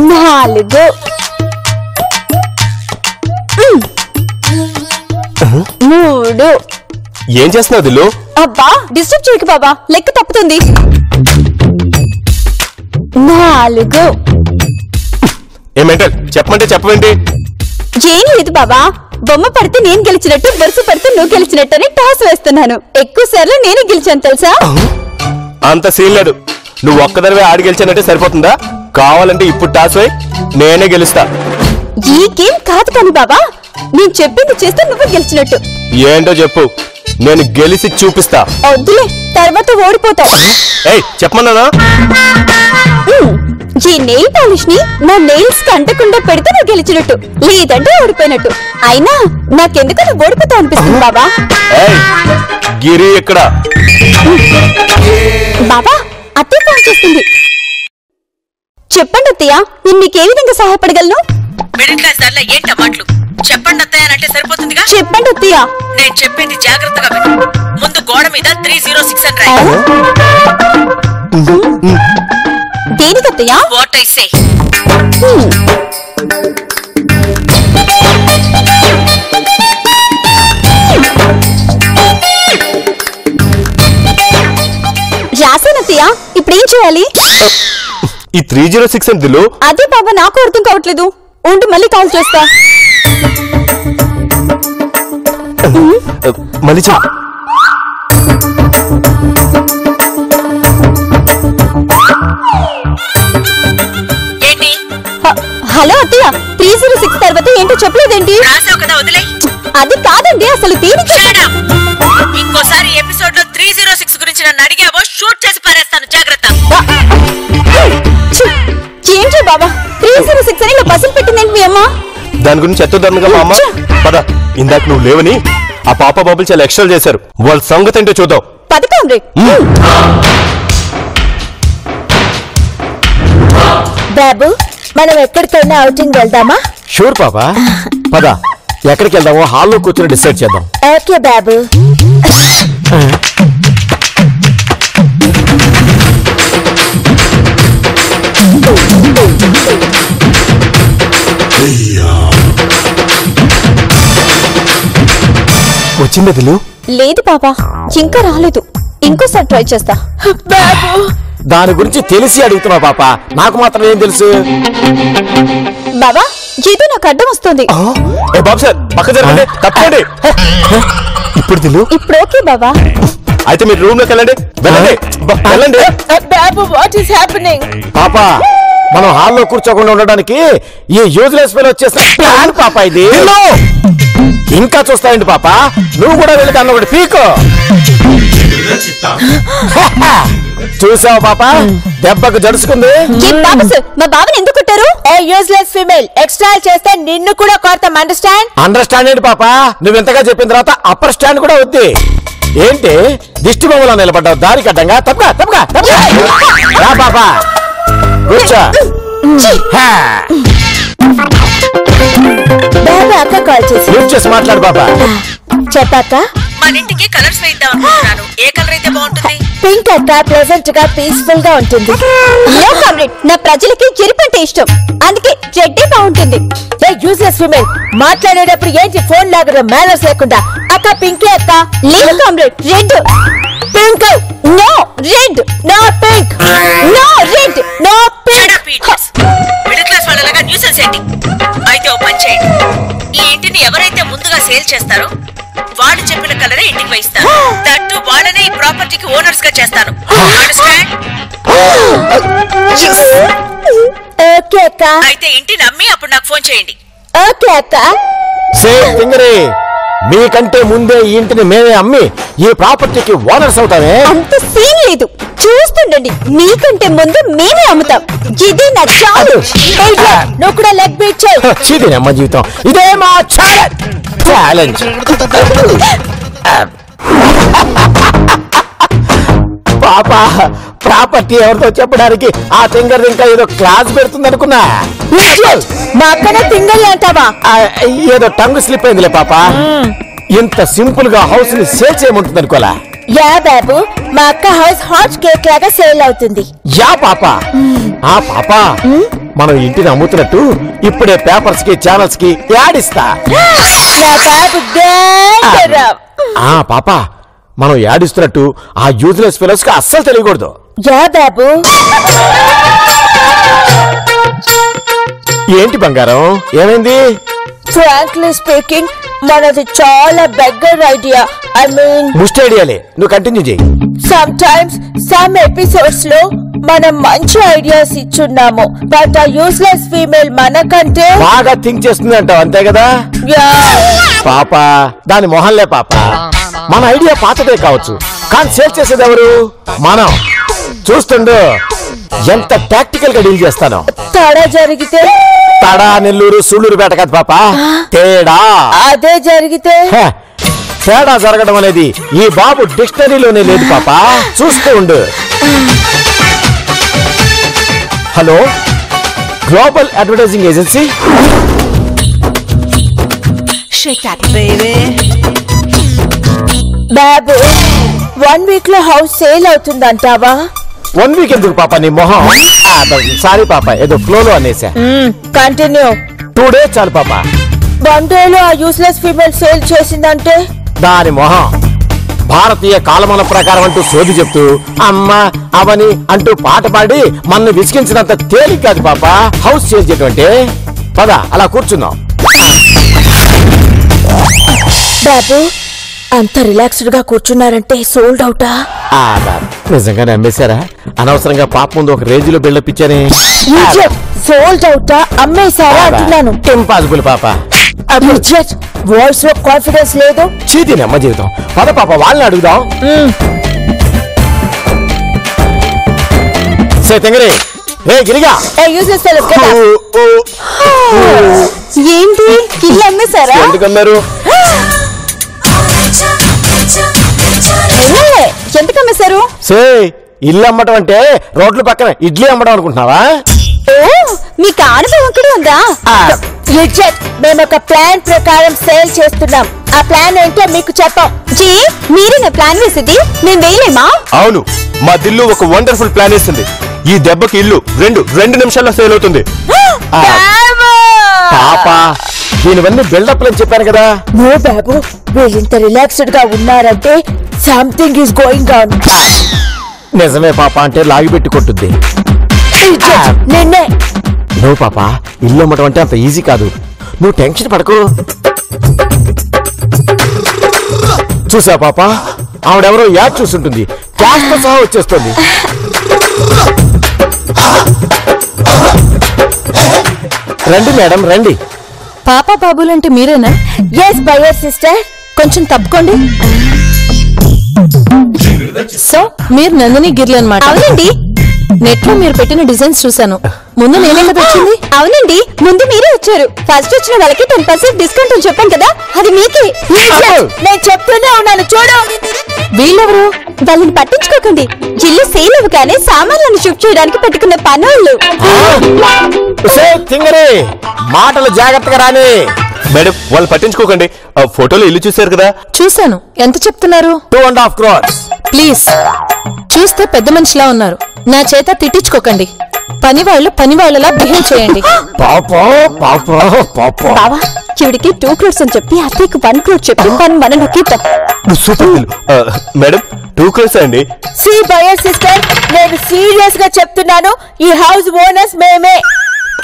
4 3 ఏం చేస్తున్నావు దిల్లు? అబ్బా డిస్టర్బ్ చేయకు బాబా, లెక్క తప్పుతుంది. 4 ఏమంటే చెప్పమంటే చెప్పవేంటి? ఏం లేదు బాబా, బొమ్మ పడితే నేను గెలిచినట్టు, వరుస పడితే నువ్వు గెలిచినట్టు అని టాస్ వేస్తున్నాను. ఎక్కువ సార్లు నేనే గెలిచాను తెలుసా? అంత సీన్ లేదు. నువ్వు ఒక్కదరవే ఆడి గెలిచానంటే సరిపోతుందా? కావాలంటే ఇప్పుడు టాస్ వేయి, నేనే గెలుస్తా. ఈ గేమ్ కాదు కానీ బాబా, నేను చెప్పింది చేస్తే నువ్వు గెలిచినట్టు. ఏంటో చెప్పు, నేను గెలిచి చూపిస్తా. వద్దులే, తర్వాత ఓడిపోతావు. ఏయ్ చెప్పమన్నానా? ఈ నెయిల్ పాలిష్ ని నా నెయిల్స్ కి అంటకుండా పెడితే నువ్వు గెలిచినట్టు, లేదంటే ఓడిపోయినట్టు. అయినా నాకెందుకు నువ్వు ఓడిపోతావు అనిపిస్తుంది బాబా. గిరి ఇక్కడ. బాబా అత్తయ్య ఫోన్ చేస్తుంది. చెప్పండి అత్తయ్య, నేను మీకే విధంగా సహాయపడగలను? మిడిల్ క్లాస్ దానిలో ఏం టమాట్లు? చెప్పండి అత్తయ్య అంటే సరిపోతుందిగా. చెప్పండి అత్తయ్య. నేను చెప్పింది జాగ్రత్తగా విను. ముందు గోడ మీద 306 అని రాయి. దేనికి అత్తయ్య? What I say. రాసానత్తయ్య, ఇప్పుడు ఏం చేయాలి? ఈ 306 అని దిల్లు. అదే బాబా నాకు అర్థం కావట్లేదు. ఉండి మళ్ళీ కాల్ చేస్తా. మళ్ళీ ఏంటి? హలో అత్తయ్య, 306 తర్వాత ఏంటో చెప్పలేదేంటి? రాసావు కదా, వదిలే. అది కాదండి, అసలు దేనికి? ఇంకోసారి ఎపిసోడ్ లో 306 గురించి నన్ను అడిగావో షూట్ చేసి పారేస్తాను, జాగ్రత్త. ఏంటి బాబా 306 అని ఇలా పసిల్ పెట్టిందేంటి మీ అమ్మ? దాని గురించి ఎత్తదన్నగా మా అమ్మ. పద, ఇందాక నువ్వు లేవని ఆ పాప బాబులు చాలా ఎక్స్ట్రా చేశారు. వాళ్ళ సంగతి ఏంటో చూద్దాం. పథకం రే బాబు, మనం ఎక్కడికైనా అవుటింగ్ వెళ్దామా? షూర్ పాపా, పద. ఎక్కడికి వెళ్దామో హాల్లో కూర్చొని డిసైడ్ చేద్దాం. ఓకే బాబు. వచ్చిందా దిల్లు? లేదు పాపా, ఇంకా రాలేదు. ఇంకోసారి ట్రై చేస్తా. బాబు, దాని గురించి తెలిసి అడుగుతున్నావు పాప, నాకు మాత్రం ఏం తెలుసు? బాబా ఏదో నాకు అడ్డం వస్తుంది. బాబు సార్ పక్క జరగండి, తప్పండి. ఇప్పుడు దిల్లు? ఇప్పుడు ఓకే బాబా. అయితే మీరు రూమ్ లోకి వెళ్ళండి. వెళ్ళండి వెళ్ళండి. బాబు వాట్ ఈస్ హ్యాపెనింగ్? పాప, మనం హాల్లో కూర్చోకుండా ఉండడానికి ఈ యూజ్లెస్ ఫెలో వచ్చేసిన ప్లాన్ పాప ఇది. ఇంకా చూస్తాయండి పాప, నువ్వు కూడా వెళ్ళి కన్నా ఒకటి పీకో. చూసావు పాప, దెబ్బకు జడుచుకుంది. మా బావని ఎందుకు కొట్టారు? యూజ్లెస్ ఫీమేల్, ఎక్స్ట్రా చేస్తే నిన్ను కూడా కొడతాం. అండర్స్టాండ్? అండర్స్టాండ్ ఏంటి పాప, నువ్వు ఇంతగా చెప్పిన తర్వాత అప్పర్ స్టాండ్ కూడా వద్ది. ఏంటి దిష్టి బొమ్మలో నిలబడ్డావు దారి కట్టంగా? తప్పగా తప్పగా తప్పగా పాప కూర్చో. బాబా అక్క కాల్ చేసి మాట్లాడు బాబా. చెప్పాక మన ఇంటికి కలర్స్ వేద్దాం అనుకుంటున్నాను. ఏ కలర్ అయితే బాగుంటుంది? పింక్ అక్క, ప్లెజెంట్ గా పీస్ఫుల్ గా ఉంటుంది. నా ప్రజలకి ఎరుపంటే ఇష్టం, అందుకే రెడ్డే బాగుంటుంది. యూజ్లెస్ ఫీమేల్, మాట్లాడేటప్పుడు ఏంటి ఫోన్ లాగా మేనర్స్ లేకుండా? అక్క పింకే అక్క. లేదు comrade, red. Pink no, red no, pink no, red no, pink. Middle class వాళ్ళలాగా న్యూసెన్స్ ఏంటి? అయితే ఓ పని చేయండి, ఈ ఇంటిని ఎవరైతే ముందుగా సేల్ చేస్తారో వాళ్ళు చెప్పిన కలరే ఇంటికి వేయిస్తాను. దట్టు వాళ్ళనే ఈ ప్రాపర్టీకి ఓనర్స్ గా చేస్తాను. ఓకే అక్క. అయితే ఇంటిని అమ్మి అప్పుడు నాకు ఫోన్ చేయండి. ఓకే అక్క. మీకంటే ముందే ఈ ఇంటిని మేమే అమ్మి ఈ ప్రాపర్టీకి ఓనర్స్ అవుతామే. అంత సీన్ లేదు, చూస్తుండండి. మీకంటే ముందు మేమే అమ్ముతాం. ఇది నా ఛాలెంజ్. నువ్వు కూడా లెగ్ బీట్ చేయి. అమ్మ జీవితం ఇదే మా ఛాలెంజ్. పాప, ప్రాపర్టీ ఎవరితో చెప్పడానికి ఆ తింగర్ ఇంకా ఏదో క్లాస్ పెడుతుంది అనుకున్నా. మా అక్కనే తింగలి అంటావా? ఏదో టంగ్ స్లిప్ అయిందిలే పాప. ఇంత సింపుల్ గా హౌస్ ని సేల్ చేయమంటుంది అనుకోలే. యా బాబు, మా అక్క హౌస్ హాట్ కేక్ లాగా సేల్ అవుతుంది. యా పాప, ఆ పాప మనం ఇంటిని అమ్ముతున్నట్టు ఇప్పుడే పేపర్స్ కి ఛానల్స్ కి యాడ్ ఇస్తా. ఆ పాప మనం యాడ్ ఇస్తున్నట్టు ఆ యూజ్లెస్ ఫెలోస్ కి అస్సలు తెలియకూడదు. యా బాబు. ఏంటి బంగారం, ఏమైంది? ఫ్రాంక్లీ స్పీకింగ్, మనది చాలా బెగ్గర్ ఐడియా. ఐ మీన్ ముస్ట్ ఐడియాలే, నువ్వు కంటిన్యూ చేయి. సమ్ టైమ్స్ సమ్ ఎపిసోడ్స్ లో మనం మంచి ఐడియాస్ ఇచ్చున్నాము, బట్ ఆ యూస్లెస్ ఫీమేల్ మనకంటే బాగా థింక్ చేస్తుంది అంటావు, అంతే కదా? పాప దాని మొహంలే పాప. మన ఐడియా పాతదే కావచ్చు, కానీ సేల్ చేసేది ఎవరు? మనం. చూస్తుండు ఎంత టాక్టికల్ గా డీల్ చేస్తాను. తేడా జరిగితే? తడా నెల్లూరు సూళ్ళూరు పేట కాదు పాప, తేడా. అదే జరిగితే? తేడా జరగడం అనేది ఈ బాబు డిక్షనరీలోనే లేదు పాప, చూస్తూ ఉండు. Hello, global advertising agency. బాబు, 1 వీక్ లో హౌస్ సేల్ అవుతుందంటావా? 1 వీక్ ఎందుకు పాప, నీ మొహం. సారీ పాప, ఏదో ఫ్లోలో అనేసా. కంటిన్యూ. 2 days చాలు పాప. 1 day లో ఆ యూస్లెస్ ఫీమేల్ సేల్ చేసిందంటే? దాని మొహం. భారతీయ కాలమాన ప్రకారం అంటూ సోది చెప్తూ అమ్మ అవని అంటూ పాట పాడి మన్ను విసిగించినంత తేలిక కాదు పాప హౌస్ సేల్ చేయడం అంటే. పద అలా కూర్చుందాం. బాబు, అంత రిలాక్స్డ్ గా కూర్చున్నారంటే సోల్డ్ అవుటా? నిజంగా నమ్మేశారా? అనవసరంగా పాప ముందు ఒక రేంజ్ లో బిల్డప్ ఇచ్చానే. సోల్డ్ అవుటా, అమ్మేశారా అంటున్నాను. ఇంపాసిబుల్ పాప. వాయిస్ లో కాన్ఫిడెన్స్ లేదు. చీతి నమ్మ జీవితం. పద పాప, వాళ్ళని అడుగుదాం. తెంగరే, రే గిరిగా. ఏంటి ఇల్లు అమ్మేశారా? ఎందుకన్నారు? ఎందుకు అమ్మేశారు? ఇల్లు అమ్మటం అంటే రోడ్ల పక్కన ఇడ్లీ అమ్మడం అనుకుంటున్నావా? మీకు అనుభవం కూడా ఉందా? మేము ఒక ప్లాన్ ప్రకారం సేల్ చేస్తున్నాం. ఆ ప్లాన్ ఏంటో మీకు చెప్పాం. జీ, మీరే నా ప్లాన్ వేసింది, మేము వేయలేమా? అవును, మా దిల్లు ఒక వండర్ఫుల్ ప్లాన్ వేస్తుంది. ఈ దెబ్బకి ఇల్లు 2 నిమిషాల్లో సేల్ అవుతుంది. పాప, దీనివన్నీ బిల్డప్ అని చెప్పాను కదా. నో బాబు, వీళ్ళింత రిలాక్స్డ్ గా ఉన్నారంటే సంథింగ్ ఈస్ గోయింగ్ ఆన్. నిజమే పాప, అంటే లాగిపెట్టి కొట్టుద్ది. నిన్నే. నువ్వు పాప, ఇల్లు అమ్మటం అంటే అంత ఈజీ కాదు. నువ్వు టెన్షన్ పడకు. చూసా పాప, ఆవిడెవరో యాడ్ చూసుంటుంది, క్యాష్ తో సహా వచ్చేస్తుంది. రండి మేడం, రండి. పాప బాబులంటే మీరేనా? Yes buyer sister. కొంచెం తప్పుకోండి. సో మీరు నందిని గిర్లు అన్నమాట? అవునండి. నెట్ లో మీరు పెట్టిన డిజైన్స్ చూసాను. ముందు నేనే కదా వచ్చింది? అవునండి, ముందు మీరే వచ్చారు. ఫస్ట్ వచ్చిన వాళ్ళకి 10% డిస్కౌంట్ అని చెప్పాను కదా, అది మీకే. నేను చెప్తూనే ఉన్నాను, చూడు. వీళ్ళెవరు? వాళ్ళని పట్టించుకోకండి. జిల్లు సేల్ అవ్వగానే సామాన్లను షిఫ్ట్ చేయడానికి పెట్టుకున్న పనులు. మాటలు జాగ్రత్తగా రాని. మేడం, వాళ్ళు పట్టించుకోకండి. ఆ ఫోటోలో ఇల్లు చూశారు కదా? చూశాను. ఎంత చెప్తున్నారు? 2.5 crores. ప్లీజ్, చూస్తే పెద్ద మనిషిలా ఉన్నారు. నా చేత తిట్టించుకోకండి. పని వాళ్ళలా బిహేవ్ చేయండి. బావా, చివరికి 2 crores అని చెప్పి అత్తయ్యకు 1 crore చెప్పి మనకి మేడం 2 crores అండి. సి బయర్ సిస్టర్, నేను సీరియస్ గా చెప్తున్నాను, ఈ హౌస్ ఓనర్స్ మేమే.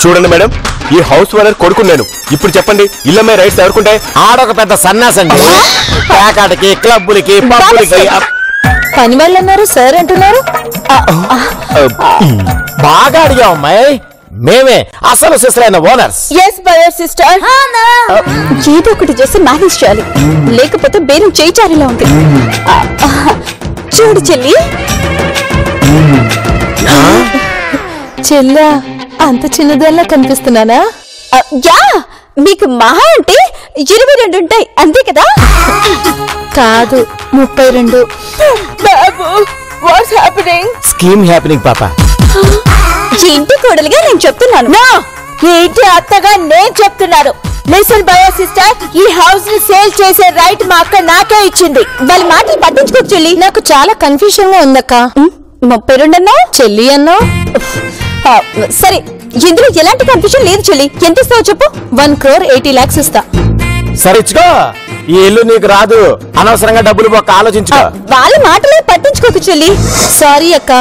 చూడండి మేడం, ఈ హౌస్ ఓనర్ కొడుకు నేను. ఇప్పుడు చెప్పండి, ఇల్లమ్మే రైట్స్ ఎవరుకుంటాయి? ఆడొక పెద్ద సన్నాసండి. ప్యాకాటకి, క్లబ్బులకి, పబ్బులకి. పని వాళ్ళు అన్నారు, సార్ అంటున్నారు. బాగా అడిగా అమ్మాయి, మేమే అసలు sister owners. Yes buyer sister. ఏదో ఒకటి చేసి మేనేజ్ చేయాలి, లేకపోతే బేరం చేయిచారిలా ఉంది. చూడు చెల్లి. చెల్లా, అంత చిన్నదాల్లా కనిపిస్తున్నానా? యా, మీకు మహా అంటే 22 ఉంటాయి, అంతే కదా? కాదు, 32. బాబు, వాట్స్ హ్యాపెనింగ్? స్కీమ్ హ్యాపెనింగ్ పాప. ఇంటి కోడలుగా నేను చెప్తున్నాను. ఏంటి అత్తగా నేను చెప్తున్నాను. లిసన్ బయర్ సిస్టర్, ఈ హౌస్ ని సేల్ చేసే రైట్ మా అక్క నాకే ఇచ్చింది. వాళ్ళ మాటలు పట్టించుకోకు చెల్లి. నాకు చాలా కన్ఫ్యూజన్ గా ఉందక్క. 32 అన్నావు, చెల్లి అన్నావు. సరే, ఇందులో ఎలాంటి కన్ఫ్యూజన్ లేదు చెల్లి. ఎంత ఇస్తావో చెప్పు. 1 crore 80 lakhs ఇస్తా. సరే ఇచ్చుకో. ఈ ఇల్లు నీకు రాదు, అనవసరంగా డబ్బులు పోక ఆలోచించుకో. వాళ్ళ మాటలే పట్టించుకోకు చెల్లి. సారీ అక్క,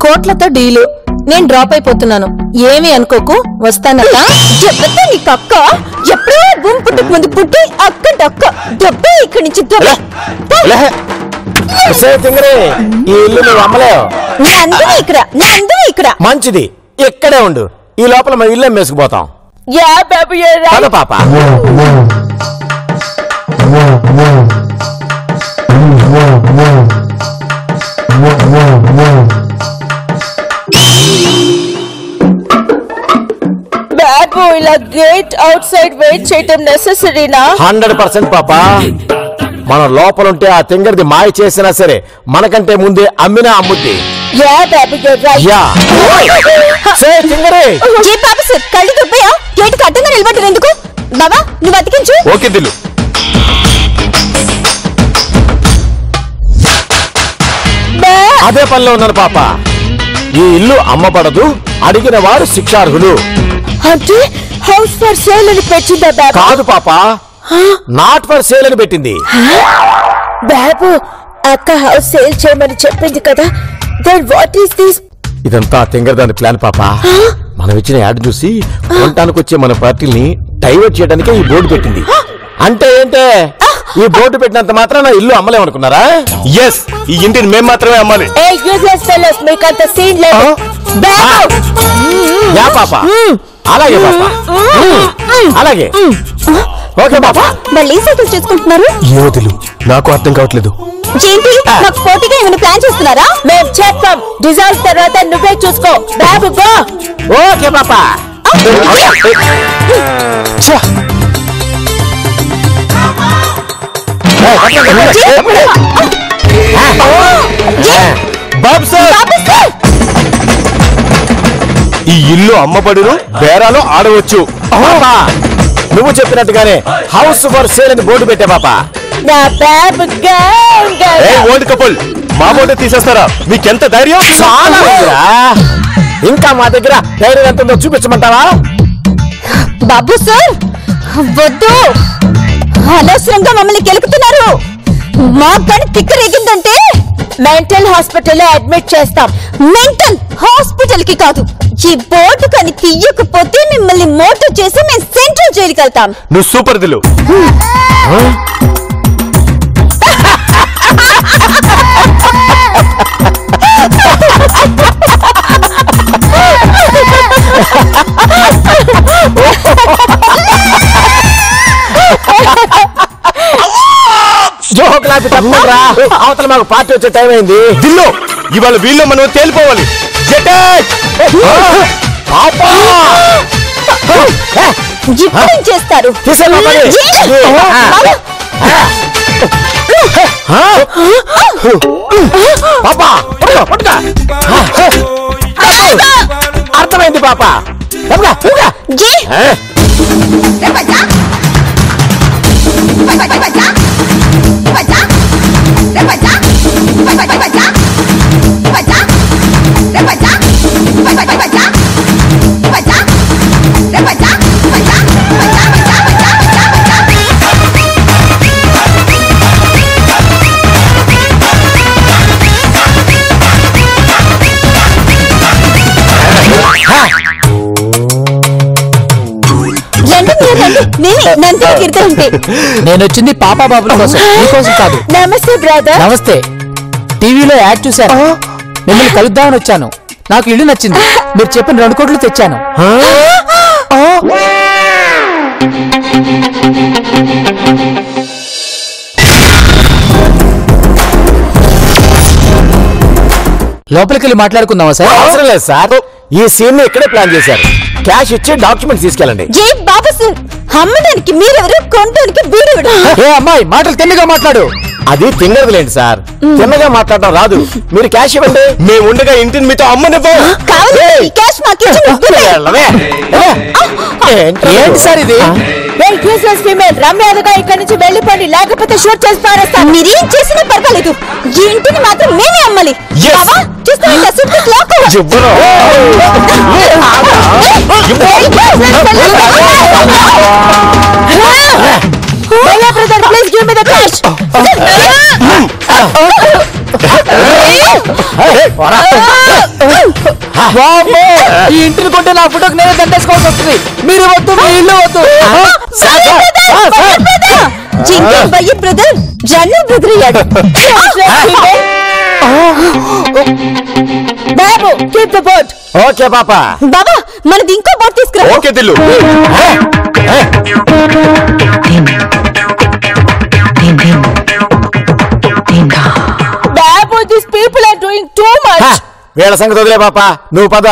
కోట్లతో డీలు. నేను డ్రాప్ అయిపోతున్నాను, ఏమీ అనుకోకు. వస్తానక్క. చెప్తే నీకు అక్క ఎప్పుడో భూమి పుట్టుకు ముందు పుట్టి అక్క డబ్బే ఇక్కడి నుంచి ఈ ఇల్లు నువ్వు అమ్మలేవు. ఇక్కడ మంచిది, ఇక్కడే ఉండు. ఈ లోపల మన ఇల్లు అమ్మేసుకుపోతాం. పాప బాబు, ఇలా గేట్ అవుట్ సైడ్ వెయిట్ చేయటం నెసెసరీనా? 100% పాపా. మన లోపల ఉంటే ఆ తింగర్ది మాయ చేసినా సరే మనకంటే ముందే అమ్మినా అమ్ముద్ది. కళ్ళు దుబ్బయా? గేట్ కట్టంగా నిలబడ్డారు ఎందుకు? బాబా, నువ్వు అతికించు. ఓకే దిల్లు. అదే పనిలో ఉన్నాను పాప. ఈ ఇల్లు అమ్మబడదు, అడిగిన వారు శిక్షార్హులు. అంటే హౌస్ ఫర్ సేల్ అని పెట్టిందా బాబా? కాదు పాప, నాట్ ఫర్ సేల్ అని పెట్టింది. బాబు, అక్క హౌస్ సేల్ చేయమని చెప్పింది కదా, దెన్ వాట్ ఈస్ దిస్? ఇదంతా తింగరదాని ప్లాన్ పాప. మనం ఇచ్చిన యాడ్ చూసి కొనటానికి వచ్చే మన పార్టీని డైవర్ట్ చేయడానికి ఈ బోర్డు పెట్టింది. అంటే ఏంటే, ఈ బోర్డు పెట్టినంత మాత్రాన ఇల్లు అమ్మలేమనుకున్నారా? ఎస్, ఈ ఇంటిని మేము మాత్రమే అమ్మాలి. మీకంత సీన్ లేదు. యా పాప, అలాగే పాప, అలాగే. ఓకే పాప. మళ్ళీ సెటిల్ చేసుకుంటున్నారు? ఏమో దిల్లు, నాకు అర్థం కావట్లేదు. ఏంటి, నాకు పోటీగా ఏమైనా ప్లాన్ చేస్తున్నారా? మేము చేస్తాం. డిజాల్వ్ తర్వాత నువ్వే చూసుకో. బాబు గో. ఓకే పాప. ఈ ఇల్లు అమ్మబడును, బేరాలు ఆడవచ్చు. నువ్వు చెప్పినట్టుగానే హౌస్ ఫర్ సేల్ అని బోర్డు పెట్టే పాప. ఓల్డ్ కపుల్, మా బోర్డు తీసేస్తారా? మీకెంత ధైర్యం? చాలా ఉందిరా. ఇంకా మా దగ్గర ధైర్యం ఎంత ఉందో చూపించమంటావా? బాబు సార్, వద్దు. అనవసరంగా మమ్మల్ని కెలుకుతున్నారు. మా పని తిక్కరేగిందంటే మెంటల్ హాస్పిటల్లో అడ్మిట్ చేస్తాం. మెంటల్ హాస్పిటల్ కి కాదు. ఈ బోర్డు కానీ తీయకపోతే మిమ్మల్ని మోటర్ చేసి మేము సెంట్రల్ జైలుకి వెళ్తాం. నువ్వు సూపర్ దిల్లు. జోకులాపి తప్పరా, అవతల మాకు పార్టీ వచ్చే టైం అయింది. దిల్లు, ఇవాళ వీళ్ళు మనం తేలిపోవాలి. ఇప్పుడు చేస్తారు. అర్థమైంది పాప. నేను వచ్చింది పాపా బాబుల కోసం, మీకోసం కాదు. నమస్తే బ్రదర్. నమస్తే. టీవీలో యాడ్ చూశాను, మిమ్మల్ని కలుద్దామని వచ్చాను. నాకు ఇల్లు నచ్చింది, మీరు చెప్పిన 2 కోట్లు తెచ్చాను. లోపలికి వెళ్ళి మాట్లాడుకుందామా సార్? అవసరం లేదు సార్, ఈ సీన్ ఇక్కడే ప్లాన్ చేశారు. క్యాష్ ఇచ్చి డాక్యుమెంట్స్ తీసుకెళ్ళండి. బాబు సార్, అమ్మడానికి మీరెవరు, కొనడానికి వీరెవరు? ఏ అమ్మాయి మాటలు తిన్నగా మాట్లాడు. అది తిన్నదిలేండి సార్, తిన్నగా మాట్లాడడం రాదు. మీరు క్యాష్ ఇవ్వండి. మేము ఉండగా ఇంటిని మీతో అమ్మనివ్వం. కావాలి ఈ క్యాష్ మాకు ఇచ్చి నువ్వు వెళ్ళవే. ఏంటి సార్ ఇది? యూజ్లెస్ ఫీమేల్ రమ్యాదుగా ఇక్కడి నుంచి వెళ్ళిపోండి, లేకపోతే షూట్ చేసి పారేస్తాను. మీరేం చేసినా పర్వాలేదు, ఈ ఇంటిని మాత్రం మేమే అమ్మాలి. Yes. బావా, చూస్తావా సుట్కేస్ లాక్ ఇవ్వను. Bhaiya brother, please give me the cash. వామ్మో! ఈ ఇంటిని కొంటే నా ఫోటోకి నేనే దండేసుకోవాల్సి వస్తుంది. మీరు వద్దు, మీ ఇల్లు వద్దు. జింకే భయ్య బ్రదర్ జన్ను బ్రదర్ అయ్యాడు. బాబు కీప్ ద బోట్. ఓకే పాపా. బాబా మనది ఇంకో బోట్ తీసుకురా. ఓకే దిల్లు. బాబు this people are doing too much. వీళ్ళ సంగతి వదిలే పాపా, నువ్వు పద.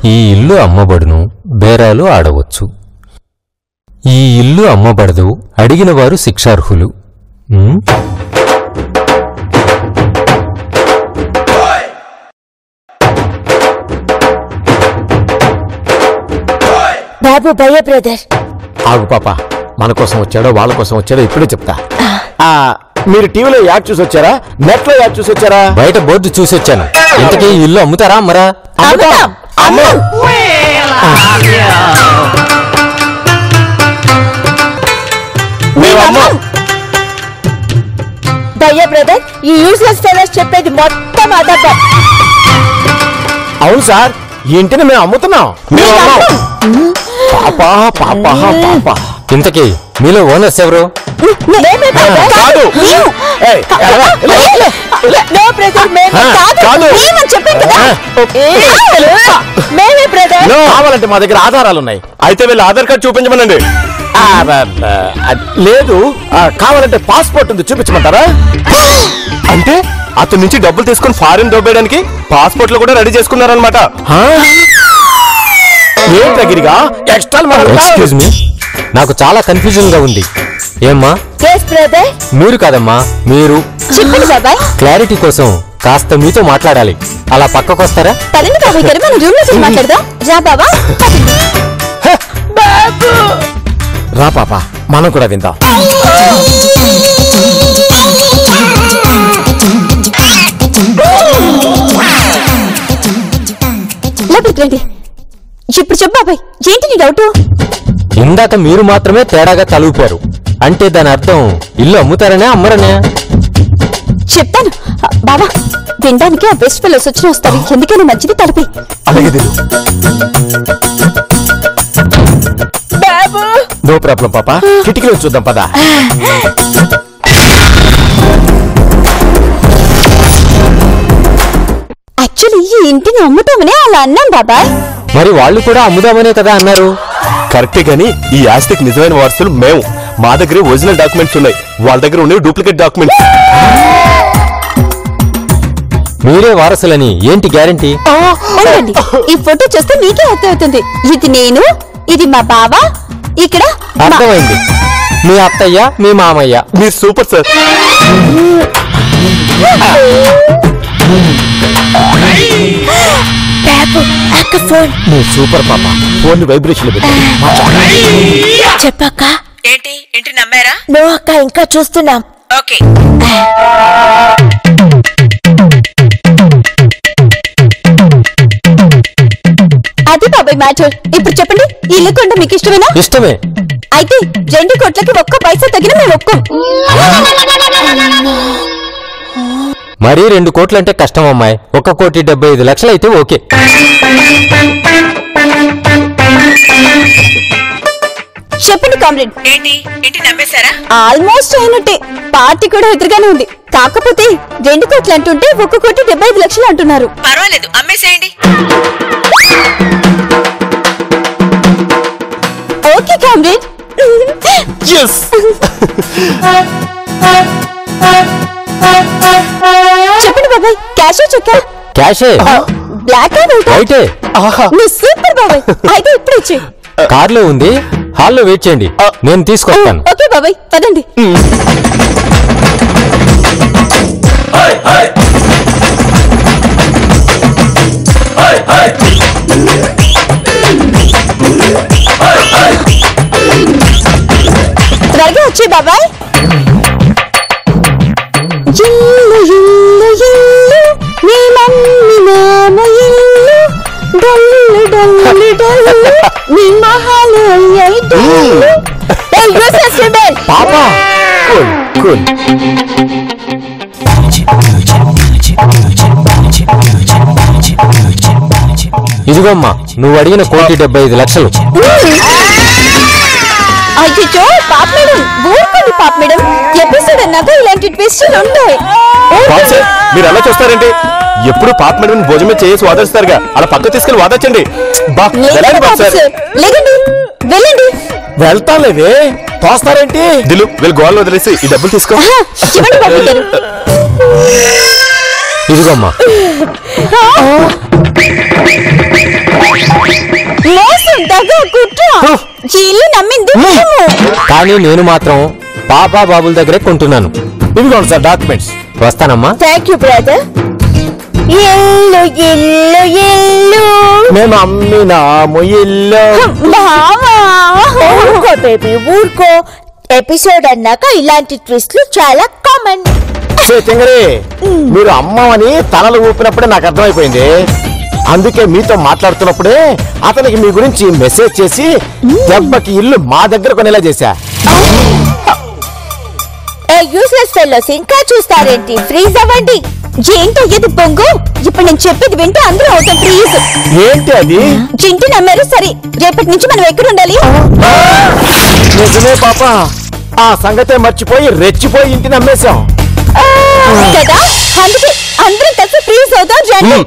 ఈ ఇల్లు అమ్మబడును, బేరాలు ఆడవచ్చు. ఈ ఇల్లు అమ్మబడదు, అడిగిన వారు శిక్షార్హులు. బాబు భయ్య బ్రదర్. ఆగు పాప, మన కోసం వచ్చాడో వాళ్ళ కోసం వచ్చాడో ఇప్పుడే చెప్తా. మీరు టీవీలో యాడ్ చూసి వచ్చారా, నెట్ లో యాడ్ చూసి వచ్చారా? బయట బోర్డు చూసి వచ్చాను. ఇంతకీ ఈ ఇల్లు అమ్ముతారా అమ్మరా? అమ్ముతాం. అమ్మో. మేము అమ్మం. భయ్య బ్రదర్, ఈ యూజ్లెస్ ఫెలోస్ చెప్పేది మొత్తం అబద్ధం. అవును సార్, ఈ ఇంటిని మేము అమ్ముతున్నాం. మేము అమ్మం. పాపా పాపా పాపా. ఇంతకీ మీలో ఓనర్స్ ఎవరు? మేమే బ్రదర్. కాదు. ఏయ్, ఎలాగా? నో బ్రదర్, మేమే కాదు. కాదు. మేమని చెప్పాను కదా. మేమే బ్రదర్. కావాలంటే మా దగ్గర ఆధారాలు ఉన్నాయి. అయితే వీళ్ళ ఆధార్ కార్డు చూపించమనండి. లేదు, కావాలంటే పాస్పోర్ట్ ఉంది, చూపించమంటారా? అంటే అతని నుంచి డబ్బులు తీసుకుని ఫారిన్ దొబ్బేయడానికి పాస్పోర్ట్లు కూడా రెడీ చేసుకున్నారనమాట. ఏం దగ్గరగా ఎక్స్ట్రా ఎక్స్క్యూజ్ మీ, నాకు చాలా కన్ఫ్యూజన్ గా ఉంది. ఏమ్మా? Yes brother. మీరు కాదమ్మా, మీరు. చెప్పండి బాబాయ్. క్లారిటీ కోసం కాస్త మీతో మాట్లాడాలి. అలా పక్కకొస్తారా? పదండి బాబాయ్ గారు, మన రూమ్ లో మాట్లాడదాం. రా బాబా. బాబు రా పాప, మనం కూడా విందాం. రండి. ఇప్పుడు చెప్పు బాబాయ్, ఏంటి నీ డౌట్? ఇందాక మీరు మాత్రమే తేడాగా తలుపారు. అంటే దాని అర్థం ఇల్లు అమ్ముతారనే అమ్మరనే? చెప్తాను బాబా, వినడానికి ఆ బెస్ట్ ఫెలోస్ వచ్చి వస్తారు. ఎందుకని మంచిది తలపి. అలాగే దిలు. బాబు నో ప్రాబ్లం పాప, కిటికీలో చూద్దాం పద. యాక్చువల్లీ ఈ ఇంటిని అమ్ముతామని అలా అన్నాం బాబాయ్. మరి వాళ్ళు కూడా అమ్ముదామనే కదా అన్నారు. కరెక్టే గానీ ఈ ఆస్తికి నిజమైన వారసులు మేము. మా దగ్గర ఒరిజినల్ డాక్యుమెంట్స్ ఉన్నాయి, వాళ్ళ దగ్గర ఉన్నాయి డూప్లికేట్ డాక్యుమెంట్స్. మీరే వారసులని ఏంటి గ్యారంటీ? ఉండండి, ఈ ఫోటో చూస్తే మీకే అర్థమవుతుంది. ఇది నేను, ఇది మా బావ, ఇక్కడ అర్థమైంది. మీ అత్తయ్య, మీ మామయ్య. మీరు సూపర్ సార్. ఫోన్. నువ్వు సూపర్ పాప, ఫోన్ వైబ్రేషన్ పెట్టు. చెప్పక్క. ఏంటి ఇంటి నమ్మారా? నో అక్క, ఇంకా చూస్తున్నాం. ఓకే. అది బాబాయ్ మ్యాటర్. ఇప్పుడు చెప్పండి, ఈ ఇల్లు కొండ మీకు ఇష్టమేనా? ఇష్టమే. అయితే 2 కోట్లకి ఒక్క పైసా తగిన మేము ఒప్పుకోం. మరీ 2 కోట్లంటే కష్టం అమ్మాయి. 1,75,00,000 అయితే ఓకే. చెప్పండి కామ్రేడ్. ఏంటి ఇంటి నమ్మేశారా? ఆల్మోస్ట్ అయినట్టే. పార్టీ కూడా ఎదురుగానే ఉంది. కాకపోతే 2 కోట్లు అంటుంటే 1 కోటి 75 లక్షలు అంటున్నారు. పర్వాలేదు, అమ్మేసేయండి. Okay comrade. చెప్పండి బాబాయ్, క్యాష్ చెక్కా? క్యాషే. బ్లాక్ అండ్ వైటే. నువ్వు సూపర్ బాబాయ్. అయితే ఇప్పుడు ఇచ్చి. కార్లో ఉంది, హాల్లో వెయిట్ చేయండి, నేను తీసుకొస్తాను. ఓకే బాబాయ్, పదండి. త్వరగా వచ్చే బాబాయ్. ఇల్లు ఇల్లు ఇల్లు నీ మమ్మీ నామ ఇల్లు డల్లు డల్లు డల్లు నీ మహాలు అయ్యాయి డల్లు. ఏయ్ యూసెస్ రిబెల్ పాపా కూల్ కూల్. ఇదిగోమ్మా, నువ్వు అడిగిన 1,75 లక్షలు. అయ్యో పాప మేడం, ఊరుకోండి పాప మేడం. ఎపిసోడ్ అన్నాక ఇలాంటి ట్విస్టులు ఉంటాయి. బాబు మీరు అలా చూస్తారండి? ఎప్పుడు పాప మేడం భోజనం చేసి వాదిస్తారుగా, అలా పక్క తీసుకెళ్లి వాదచ్చండి. లేదండి బాబు సార్, లేదండి, వెళ్ళండి. వెళ్తాలేవే, తోస్తారేంటి? దిలు వీళ్ళు గోళ్ళు వదిలేసి ఈ డబ్బులు తీసుకో. చెప్పండి బాబు గారు. ఇదిగోమ్మా. మోసం, దగ్గ, కుట్ర. ఇల్లు నమ్మింది మేము. కానీ నేను మాత్రం పాపా బాబుల దగ్గరే కొంటున్నాను. ఇదిగోండి సార్ డాక్యుమెంట్స్. వస్తానమ్మా. Thank you brother. ఇల్లు ఇల్లు ఇల్లు మేము అమ్మినాము ఇల్లు. బావా. ఊరుకో బేబీ, ఊరుకో. ఎపిసోడ్ అన్నాక ఇలాంటి ట్విస్ట్లు చాలా కామన్. తింగరి, మీరు అమ్మని తలలు ఊపినప్పుడే నాకు అర్థమైపోయింది. అందుకే మీతో మాట్లాడుతున్నప్పుడే అతనికి మీ గురించి మెసేజ్ చేసి దెబ్బకి ఇల్లు మా దగ్గర కొనేలా చేశా. యూస్లెస్ ఫెలోస్, ఇంకా చూస్తారేంటి? ఫ్రీజ్ అవ్వండి. ఏంటి అయ్యేది బొంగు? ఇప్పుడు నేను చెప్పేది వింటే అందరూ అవుతాం ఫ్రీజ్. ఏంటి అది? చింటి నమ్మారు. సరే, రేపటి నుంచి మనం ఎక్కడ ఉండాలి? నిజమే పాప, ఆ సంగతే మర్చిపోయి రెచ్చిపోయి ఇంటిని అమ్మేశాం కదా. అందుకే అందరం కలిసి ఫ్రీజ్ అవుతాం. రండి.